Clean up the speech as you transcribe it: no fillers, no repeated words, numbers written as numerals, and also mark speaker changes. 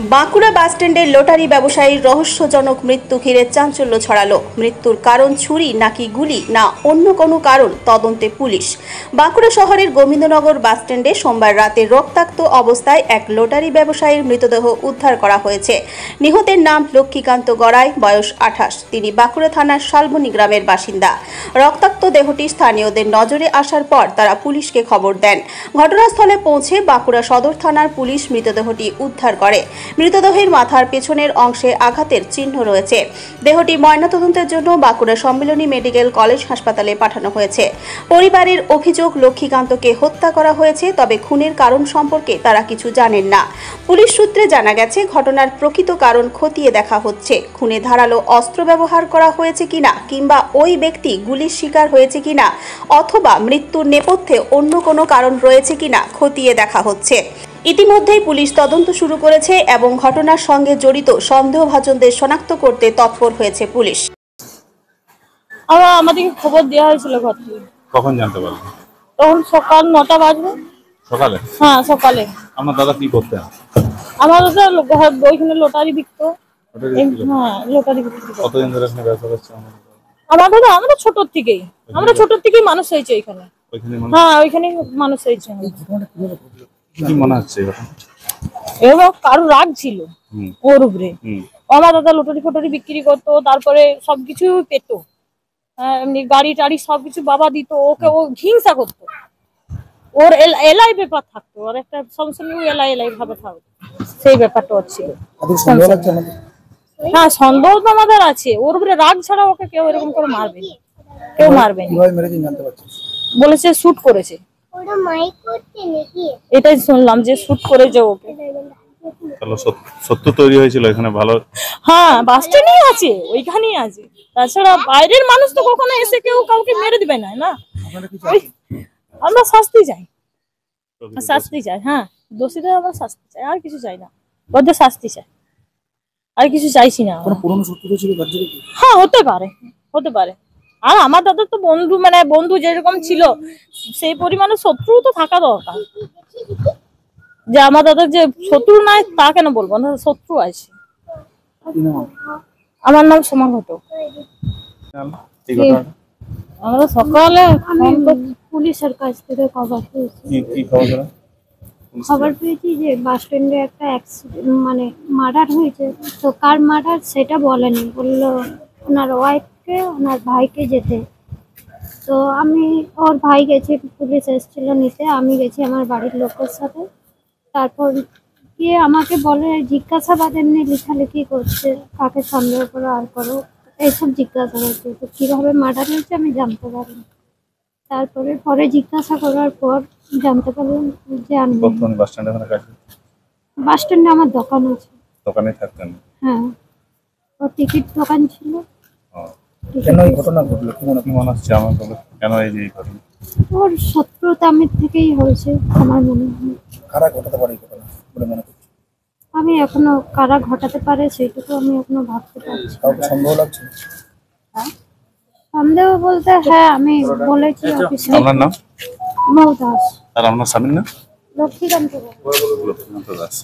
Speaker 1: বাঁকুড়া বাসস্ট্যান্ডে লটারি ব্যবসায়ীর রহস্যজনক মৃত্যু ঘিরে চাঞ্চল্য ছড়ালো। মৃত্যুর কারণ ছুরি নাকি গুলি না অন্য কোনো কারণ, তদন্তে পুলিশ। বাঁকুড়া শহরের গোবিন্দনগর বাসস্ট্যান্ডে সোমবার রাতে রক্তাক্ত অবস্থায় এক লটারি ব্যবসায়ীর মৃতদেহ উদ্ধার করা হয়েছে। নিহতের নাম লক্ষ্মীকান্ত গড়াই, বয়স 28। তিনি বাঁকুড়া থানার শালবনী গ্রামের বাসিন্দা। রক্তাক্ত দেহটি স্থানীয়দের নজরে আসার পর তারা পুলিশকে খবর দেন। ঘটনাস্থলে পৌঁছে বাঁকুড়া সদর থানার পুলিশ মৃতদেহটি উদ্ধার করে। মৃতদেহের মাথার পেছনের অংশে আঘাতের চিহ্ন রয়েছে। দেহটি ময়নাতদন্তের জন্য বাঁকুড়া সম্মিলনী মেডিকেল কলেজ হাসপাতালে পাঠানো হয়েছে। পরিবারের অভিযোগ, লক্ষ্মীকান্তকে হত্যা করা হয়েছে, তবে খুনের কারণ সম্পর্কে তারা কিছু জানেন না। পুলিশ সূত্রে জানা গেছে, ঘটনার প্রকৃত কারণ খতিয়ে দেখা হচ্ছে। খুনে ধারালো অস্ত্র ব্যবহার করা হয়েছে কিনা, কিংবা ওই ব্যক্তি গুলির শিকার হয়েছে কিনা, অথবা মৃত্যুর নেপথ্যে অন্য কোনো কারণ রয়েছে কিনা খতিয়ে দেখা হচ্ছে। ইতিমধ্যেই পুলিশ তদন্ত শুরু করেছে এবং ঘটনার সঙ্গে জড়িত সন্দেহভাজনদের শনাক্ত করতে তৎপর হয়েছে পুলিশ।
Speaker 2: আমাদেরকে খবর দেওয়া হয়েছিল ঘর থেকে।
Speaker 3: কখন জানতে পারলেন?
Speaker 2: তখন সকাল 9টা বাজবে।
Speaker 3: সকালে?
Speaker 2: হ্যাঁ, সকালে।
Speaker 3: আমার দাদা কি করতেন?
Speaker 2: আমার দাদা ওইখানে লটারি বিকতো। হ্যাঁ, লটারি বিক্রি।
Speaker 3: কতদিন ধরে এখানে ব্যবসা করছেন?
Speaker 2: আমরা ছোট থেকেই মানুষ হয়েছে এখানে। হ্যাঁ, ওইখানে মানুষ হয়েছে।
Speaker 3: কি মনে হচ্ছে
Speaker 2: এবার কারো রাগ ছিল ওর উপরে। আমার দাদা লটারি ফটারি বিক্রি করতো, তারপরে সবকিছু পেতো, এমনি গাড়ি টাড়ি সবকিছু বাবা দিত। ওকে ও হিংসা করতো। ওর এলাই ব্যাপার থাকতো, ওর একটা সবসময় এলাই ভাবে থাকতো। সেই ব্যাপারটা হচ্ছিল। হ্যাঁ, সন্দেহ তো আমাদের আছে। ওর উপরে রাগ ছাড়া ওকে কেউ এরকম করে মারবে না, কেউ মারবে না। বলেছে শুট করেছে, এটাই শুনলাম যে শুট করেছে ওকে।
Speaker 3: সত্য তৈরি হয়েছিল এখানে ভালো।
Speaker 2: হ্যাঁ, বাস স্ট্যান্ডই আছে, ওইখানেই আছে। তাছাড়া বাইরের মানুষ তো কখনো এসে কেউ কাউকে মেরে দিবে না। না, আমরা শাস্তি চাই। হ্যাঁ, দোষীদের আমরা শাস্তি চাই, আর কিছু চাই না। ওদের শাস্তি চাই, আর কিছু চাইছি না। হ্যাঁ, হতে পারে। আর আমার দাদার তো বন্ধু যেরকম ছিল, সেই পরিমাণে শত্রু তো থাকা দরকার। যে আমার দাদার যে শত্রু নাই তা কেন বলবো না, শত্রু আছে। আমার নাম সোমা ঘটক। আমরা সকালে পুলিশের কাছ থেকে খবর পেয়েছি যে বাস স্ট্যান্ডে একটা মার্ডার হয়েছে। তো কার মার্ডার সেটা বলেনি, বললো ওনার ওয়াইফকে, ওনার ভাইকে যেতে। তো ওর ভাই গেছে, পুলিশ এসেছিল নিতে, আমি গেছি আমার বাড়ির লোকের সাথে। তারপর গিয়ে আমাকে বলে জিজ্ঞাসাবাদ এমনি লেখালেখি করছে, কাকে সন্দেহ করো আর করো, এইসব জিজ্ঞাসা করছে। তো কিভাবে মার্ডার হয়েছে আমি জানতে পারিনি। পরে জিজ্ঞাসা করার পর জানতে পারলাম যে বাস স্ট্যান্ডে আমার দোকান আছে।
Speaker 3: দোকানে থাকতেন?
Speaker 2: হ্যাঁ, ওর টিকিট দোকান ছিল।
Speaker 3: কেন এই ঘটনা ঘটলো? কি মনে হচ্ছে আমার কেন এই যে ঘটনা?
Speaker 2: ওর শত্রুতা আমার থেকেই হয়েছে আমার মনে হয়।
Speaker 3: কারা ঘটাতে পারে ঘটনা বলে মনে করছি?
Speaker 2: আমি এখনো কারা ঘটাতে পারে সেটুকু আমি এখনো ভাবতে পারছি।
Speaker 3: সন্দেহ লাগছে?
Speaker 2: সন্দেহ বলতে হ্যাঁ, আমি বলেছি অফিসে।
Speaker 3: আপনার নাম?
Speaker 2: মৌ দাস।
Speaker 3: আর আপনার স্বামীর নাম?
Speaker 2: লক্ষ্মীকান্ত
Speaker 3: দাস।